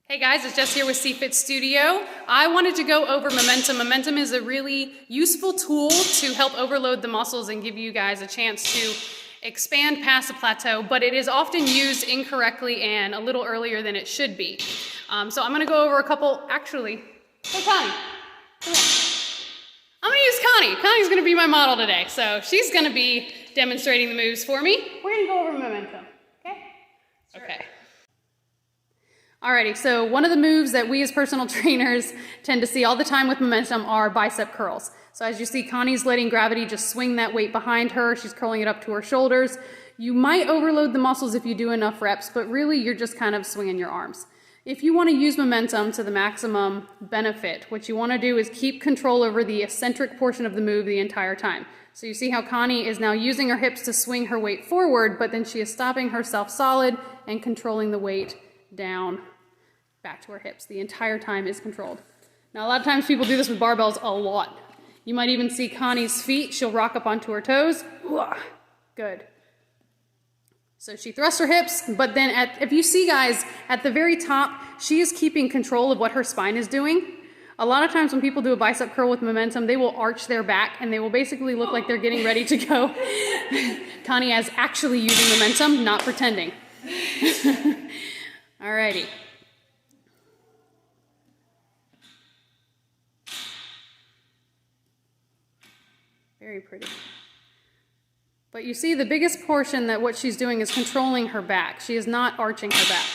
Hey guys, it's Jess here with CFit Studio. I wanted to go over momentum. Momentum is a really useful tool to help overload the muscles and give you guys a chance to expand past the plateau, but it is often used incorrectly and a little earlier than it should be. So I'm gonna go over a couple, actually, hey Connie, come here. I'm gonna use Connie. Connie's gonna be my model today. So she's gonna be demonstrating the moves for me. We're gonna go over momentum, okay? Sure. Okay. Alrighty, so one of the moves that we as personal trainers tend to see all the time with momentum are bicep curls. So as you see, Connie's letting gravity just swing that weight behind her. She's curling it up to her shoulders. You might overload the muscles if you do enough reps, but really you're just kind of swinging your arms. If you want to use momentum to the maximum benefit, what you want to do is keep control over the eccentric portion of the move the entire time. So you see how Connie is now using her hips to swing her weight forward, but then she is stopping herself solid and controlling the weight down back to her hips. The entire time is controlled. Now a lot of times people do this with barbells a lot. You might even see Connie's feet. She'll rock up onto her toes. Good. So she thrusts her hips, but then if you see guys, at the very top, she is keeping control of what her spine is doing. A lot of times when people do a bicep curl with momentum, they will arch their back and they will basically look like they're getting ready to go. Connie is actually using momentum, not pretending. Alrighty. Very pretty. But you see the biggest portion that what she's doing is controlling her back. She is not arching her back.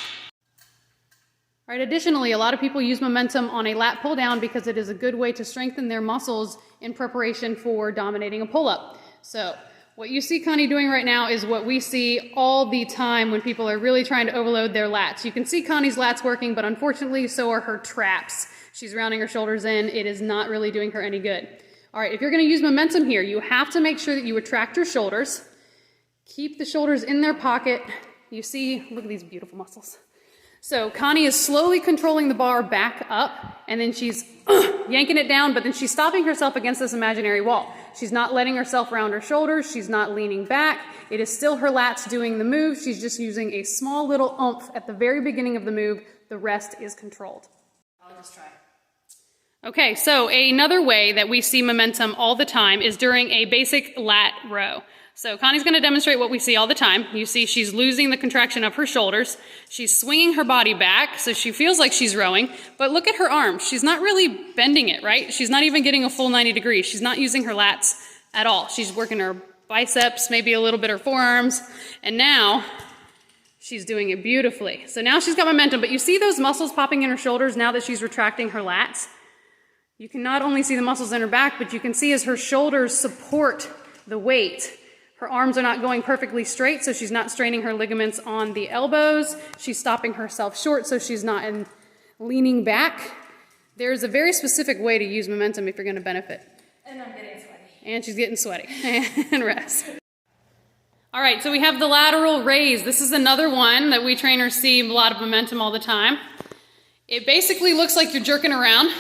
All right, additionally, a lot of people use momentum on a lat pull down because it is a good way to strengthen their muscles in preparation for dominating a pull-up. So what you see Connie doing right now is what we see all the time when people are really trying to overload their lats. You can see Connie's lats working, but unfortunately so are her traps. She's rounding her shoulders in. It is not really doing her any good. All right, if you're going to use momentum here, you have to make sure that you retract your shoulders. Keep the shoulders in their pocket. You see, look at these beautiful muscles. So Connie is slowly controlling the bar back up, and then she's yanking it down, but then she's stopping herself against this imaginary wall. She's not letting herself round her shoulders. She's not leaning back. It is still her lats doing the move. She's just using a small little oomph at the very beginning of the move. The rest is controlled. I'll just try. Okay, so another way that we see momentum all the time is during a basic lat row. So Connie's going to demonstrate what we see all the time. You see she's losing the contraction of her shoulders. She's swinging her body back, so she feels like she's rowing. But look at her arms. She's not really bending it, right? She's not even getting a full 90 degrees. She's not using her lats at all. She's working her biceps, maybe a little bit her forearms. And now she's doing it beautifully. So now she's got momentum. But you see those muscles popping in her shoulders now that she's retracting her lats? You can not only see the muscles in her back, but you can see as her shoulders support the weight. Her arms are not going perfectly straight, so she's not straining her ligaments on the elbows. She's stopping herself short, so she's not leaning back. There's a very specific way to use momentum if you're going to benefit. And I'm getting sweaty. And she's getting sweaty. And rest. All right, so we have the lateral raise. This is another one that we trainers see a lot of momentum all the time. It basically looks like you're jerking around.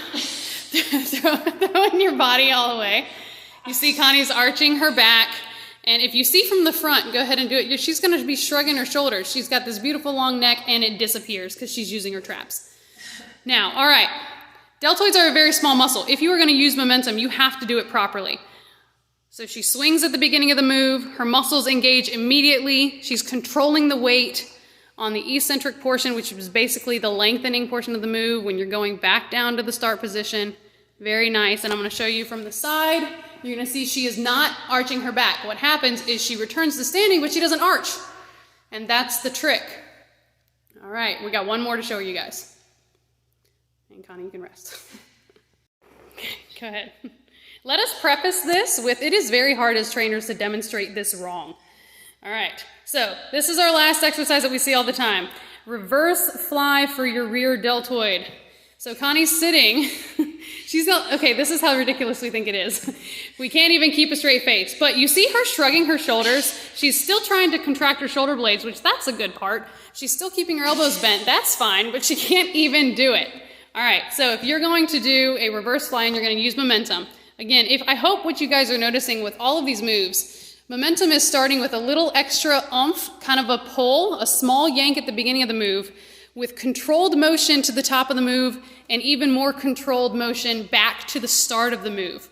Throwing your body all the way. You see Connie's arching her back, and if you see from the front, go ahead and do it. She's going to be shrugging her shoulders. She's got this beautiful long neck, and it disappears because she's using her traps. Now, all right, deltoids are a very small muscle. If you are going to use momentum, you have to do it properly. So she swings at the beginning of the move. Her muscles engage immediately. She's controlling the weight on the eccentric portion, which is basically the lengthening portion of the move when you're going back down to the start position. Very nice. And I'm going to show you from the side. You're going to see she is not arching her back. What happens is she returns to standing, but she doesn't arch. And that's the trick. All right, we got one more to show you guys. And Connie, you can rest. Go ahead. Let us preface this with, it is very hard as trainers to demonstrate this wrong. All right, so this is our last exercise that we see all the time. Reverse fly for your rear deltoid. So Connie's sitting. She's not, okay, this is how ridiculous we think it is. We can't even keep a straight face. But you see her shrugging her shoulders. She's still trying to contract her shoulder blades, which that's a good part. She's still keeping her elbows bent. That's fine, but she can't even do it. All right, so if you're going to do a reverse fly and you're going to use momentum, again, I hope what you guys are noticing with all of these moves, momentum is starting with a little extra oomph, kind of a pull, a small yank at the beginning of the move, with controlled motion to the top of the move and even more controlled motion back to the start of the move.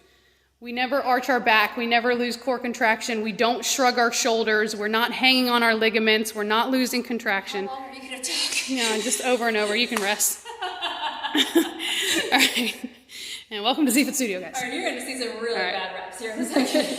We never arch our back, we never lose core contraction, we don't shrug our shoulders, we're not hanging on our ligaments, we're not losing contraction. How long are you gonna talk? Yeah, just over and over, you can rest. All right, and welcome to Z-Fit Studio, guys. All right, you're gonna see some really bad reps here in a second.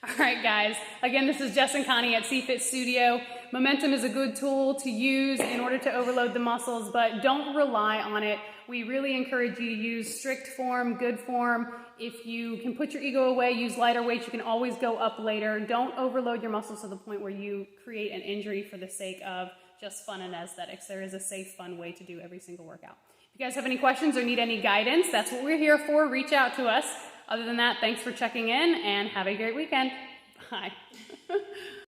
All right, guys. Again, this is Jess Connie at Z-Fit Studio. Momentum is a good tool to use in order to overload the muscles, but don't rely on it. We really encourage you to use strict form, good form. If you can put your ego away, use lighter weights, you can always go up later. Don't overload your muscles to the point where you create an injury for the sake of just fun and aesthetics. There is a safe, fun way to do every single workout. If you guys have any questions or need any guidance, that's what we're here for. Reach out to us. Other than that, thanks for checking in and have a great weekend. Bye.